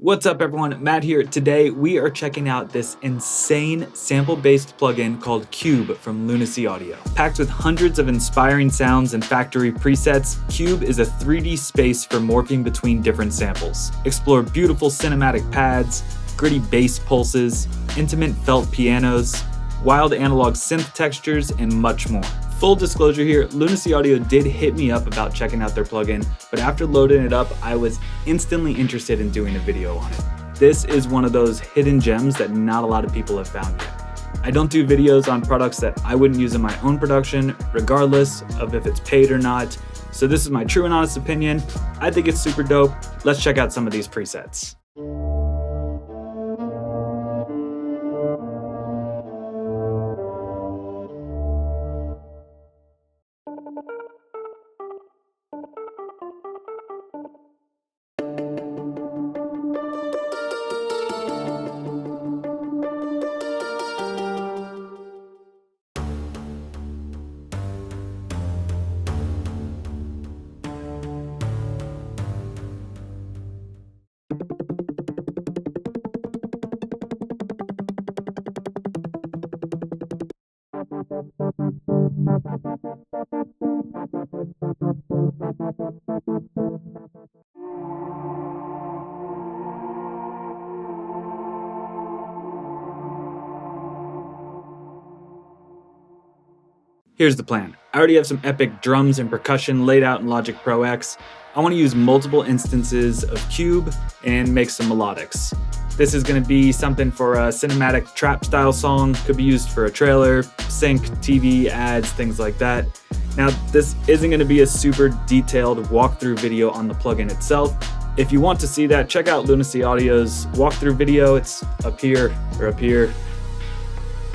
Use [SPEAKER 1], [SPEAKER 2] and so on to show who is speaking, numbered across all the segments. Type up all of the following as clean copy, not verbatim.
[SPEAKER 1] What's up everyone, Matt here. Today we are checking out this insane sample-based plugin called Cube from Lunacy Audio. Packed with hundreds of inspiring sounds and factory presets, Cube is a 3D space for morphing between different samples. Explore beautiful cinematic pads, gritty bass pulses, intimate felt pianos, wild analog synth textures, and much more. Full disclosure here, Lunacy Audio did hit me up about checking out their plugin, but after loading it up, I was instantly interested in doing a video on it. This is one of those hidden gems that not a lot of people have found yet. I don't do videos on products that I wouldn't use in my own production, regardless of if it's paid or not. So this is my true and honest opinion. I think it's super dope. Let's check out some of these presets. Here's the plan. I already have some epic drums and percussion laid out in Logic Pro X. I want to use multiple instances of Cube and make some melodics. This is going to be something for a cinematic trap style song, could be used for a trailer, sync, TV, ads, things like that. Now, this isn't going to be a super detailed walkthrough video on the plugin itself. If you want to see that, check out Lunacy Audio's walkthrough video. It's up here,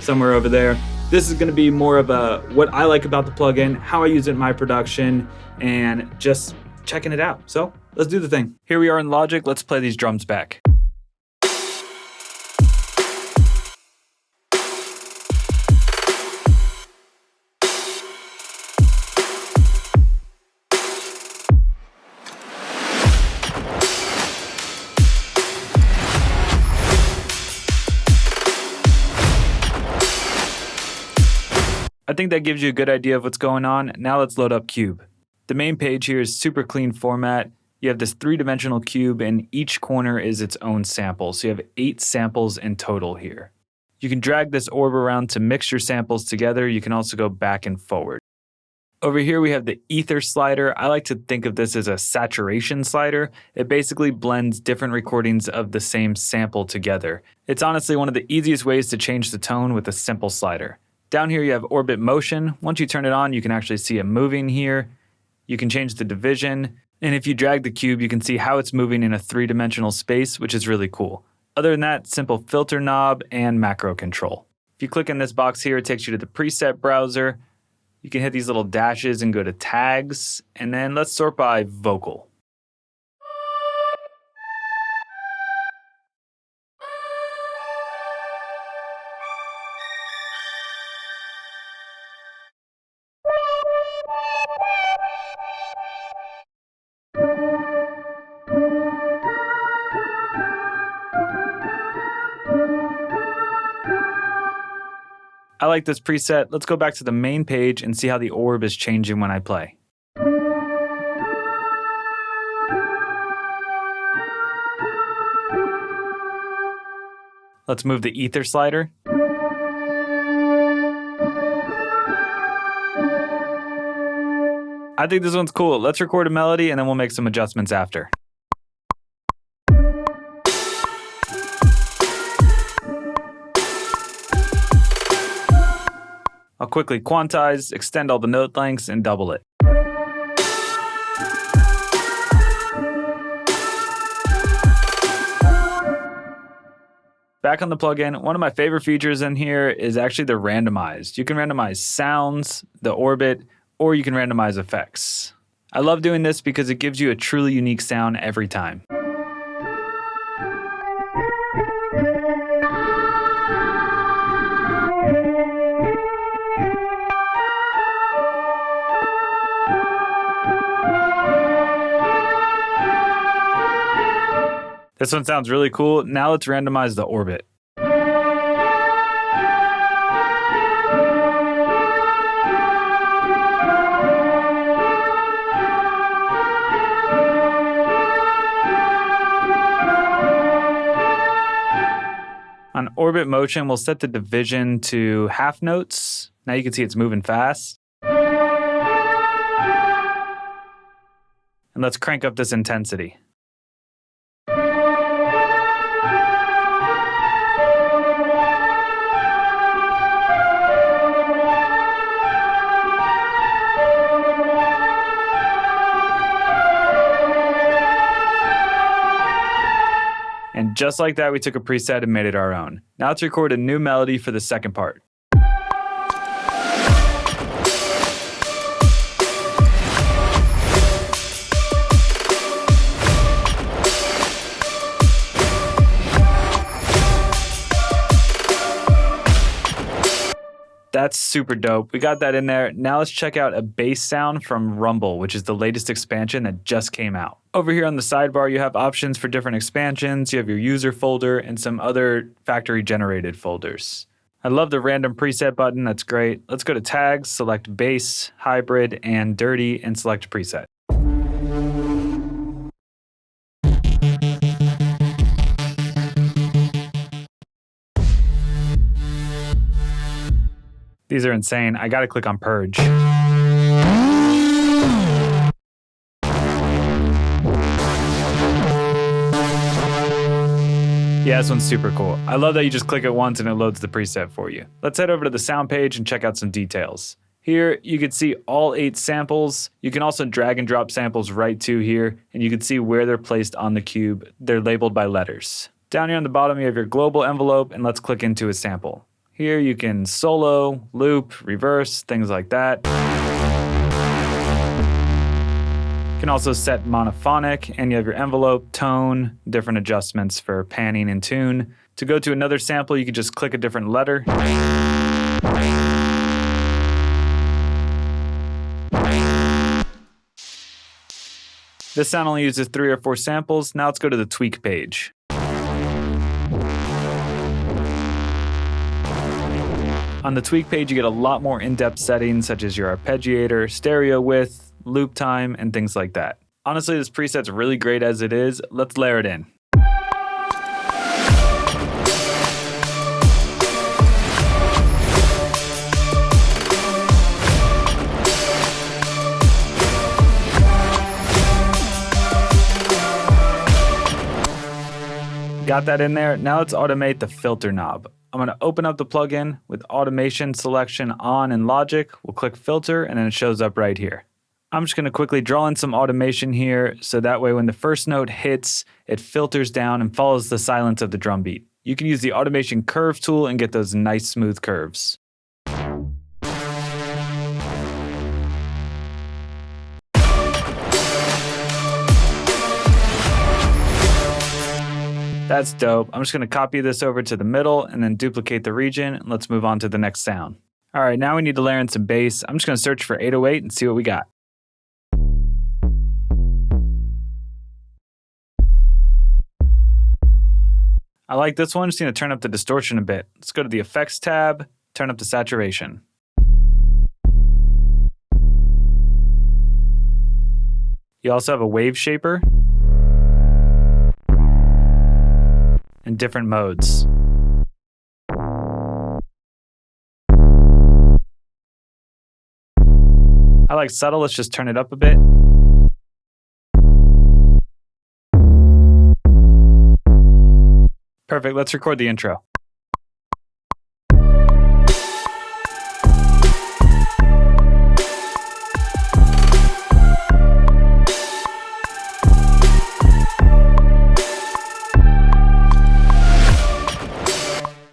[SPEAKER 1] somewhere over there. This is going to be more of a what I like about the plugin, how I use it in my production, and just checking it out. So let's do the thing. Here we are in Logic. Let's play these drums back. I think that gives you a good idea of what's going on. Now let's load up Cube. The main page here is super clean format. You have this three-dimensional cube and each corner is its own sample. So you have 8 samples in total here. You can drag this orb around to mix your samples together. You can also go back and forward. Over here we have the ether slider. I like to think of this as a saturation slider. It basically blends different recordings of the same sample together. It's honestly one of the easiest ways to change the tone with a simple slider. Down here you have orbit motion. Once you turn it on, you can actually see it moving here. You can change the division. And if you drag the cube, you can see how it's moving in a 3-dimensional space, which is really cool. Other than that, simple filter knob and macro control. If you click in this box here, it takes you to the preset browser. You can hit these little dashes and go to tags. And then let's sort by vocal. I like this preset. Let's go back to the main page and see how the orb is changing when I play. Let's move the ether slider. I think this one's cool. Let's record a melody and then we'll make some adjustments after. I'll quickly quantize, extend all the note lengths, and double it. Back on the plugin, one of my favorite features in here is actually the randomize. You can randomize sounds, the orbit, or you can randomize effects. I love doing this because it gives you a truly unique sound every time. This one sounds really cool. Now let's randomize the orbit. On orbit motion, we'll set the division to half notes. Now you can see it's moving fast. And let's crank up this intensity. And just like that, we took a preset and made it our own. Now let's record a new melody for the second part. That's super dope. We got that in there. Now let's check out a bass sound from Rumble, which is the latest expansion that just came out. Over here on the sidebar, you have options for different expansions. You have your user folder and some other factory generated folders. I love the random preset button. That's great. Let's go to tags, select bass, hybrid, and dirty, and select preset. These are insane. I gotta click on purge. Yeah, this one's super cool. I love that you just click it once and it loads the preset for you. Let's head over to the sound page and check out some details. Here, you can see all 8 samples. You can also drag and drop samples right to here, and you can see where they're placed on the cube. They're labeled by letters. Down here on the bottom, you have your global envelope, and let's click into a sample. Here you can solo, loop, reverse, things like that. You can also set monophonic, and you have your envelope, tone, different adjustments for panning and tune. To go to another sample, you can just click a different letter. This sound only uses 3 or 4 samples. Now let's go to the tweak page. On the tweak page, you get a lot more in-depth settings such as your arpeggiator, stereo width, loop time, and things like that. Honestly, this preset's really great as it is. Let's layer it in. Got that in there. Now let's automate the filter knob. I'm going to open up the plugin with automation selection on in Logic. We'll click filter and then it shows up right here. I'm just going to quickly draw in some automation here so that way when the first note hits, it filters down and follows the silence of the drum beat. You can use the automation curve tool and get those nice smooth curves. That's dope. I'm just going to copy this over to the middle and then duplicate the region. And let's move on to the next sound. All right, now we need to layer in some bass. I'm just going to search for 808 and see what we got. I like this one. Just going to turn up the distortion a bit. Let's go to the effects tab, turn up the saturation. You also have a wave shaper and different modes. I like subtle. Let's just turn it up a bit. Perfect. Let's record the intro.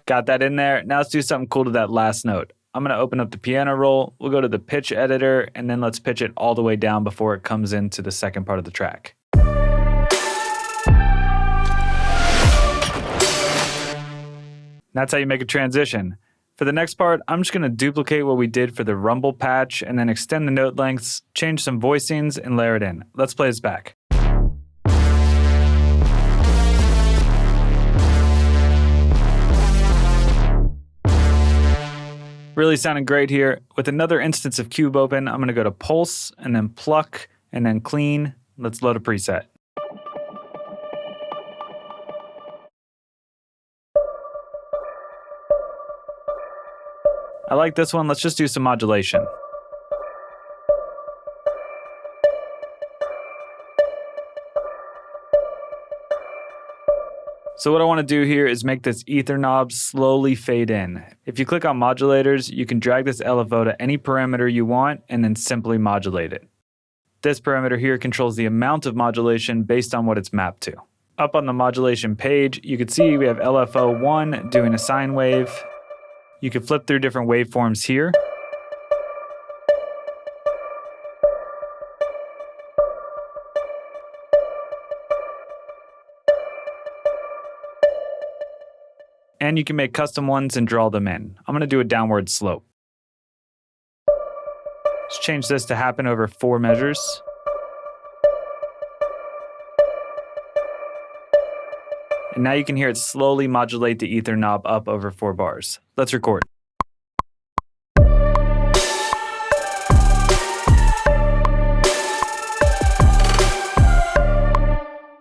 [SPEAKER 1] Got that in there. Now let's do something cool to that last note. I'm going to open up the piano roll. We'll go to the pitch editor, and then let's pitch it all the way down before it comes into the second part of the track. That's how you make a transition. For the next part, I'm just going to duplicate what we did for the rumble patch and then extend the note lengths, change some voicings, and layer it in. Let's play this back. Really sounding great here. With another instance of Cube open, I'm going to go to Pulse, and then Pluck, and then Clean. Let's load a preset. I like this one. Let's just do some modulation. So what I want to do here is make this ether knob slowly fade in. If you click on modulators, you can drag this LFO to any parameter you want and then simply modulate it. This parameter here controls the amount of modulation based on what it's mapped to. Up on the modulation page, you can see we have LFO1 doing a sine wave. You can flip through different waveforms here. And you can make custom ones and draw them in. I'm going to do a downward slope. Let's change this to happen over 4 measures. And now you can hear it slowly modulate the ether knob up over 4 bars. Let's record.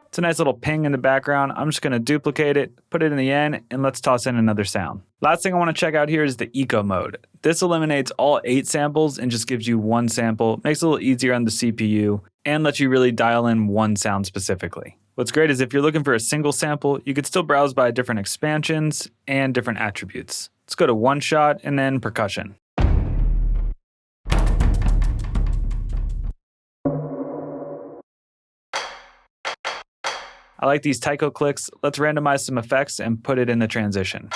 [SPEAKER 1] It's a nice little ping in the background. I'm just going to duplicate it, put it in the end, and let's toss in another sound. Last thing I want to check out here is the eco mode. This eliminates all 8 samples and just gives you 1 sample, makes it a little easier on the CPU, and lets you really dial in 1 sound specifically. What's great is if you're looking for a single sample, you could still browse by different expansions and different attributes. Let's go to one shot and then percussion. I like these taiko clicks. Let's randomize some effects and put it in the transition.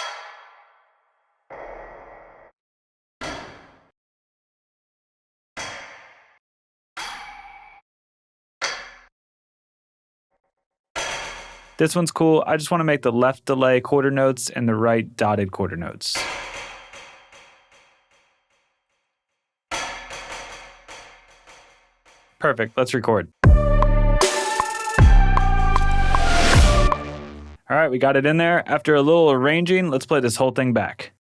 [SPEAKER 1] This one's cool. I just want to make the left delay quarter notes and the right dotted quarter notes. Perfect. Let's record. All right, we got it in there. After a little arranging, let's play this whole thing back.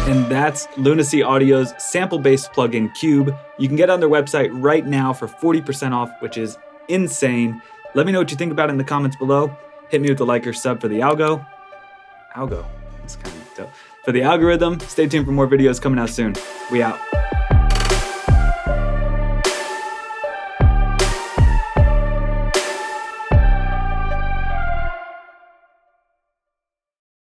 [SPEAKER 1] And that's Lunacy Audio's sample-based plugin Cube. You can get on their website right now for 40% off, which is insane. Let me know what you think about it in the comments below. Hit me with a like or sub for the algo. That's kind of dope. For the algorithm, stay tuned for more videos coming out soon. We out.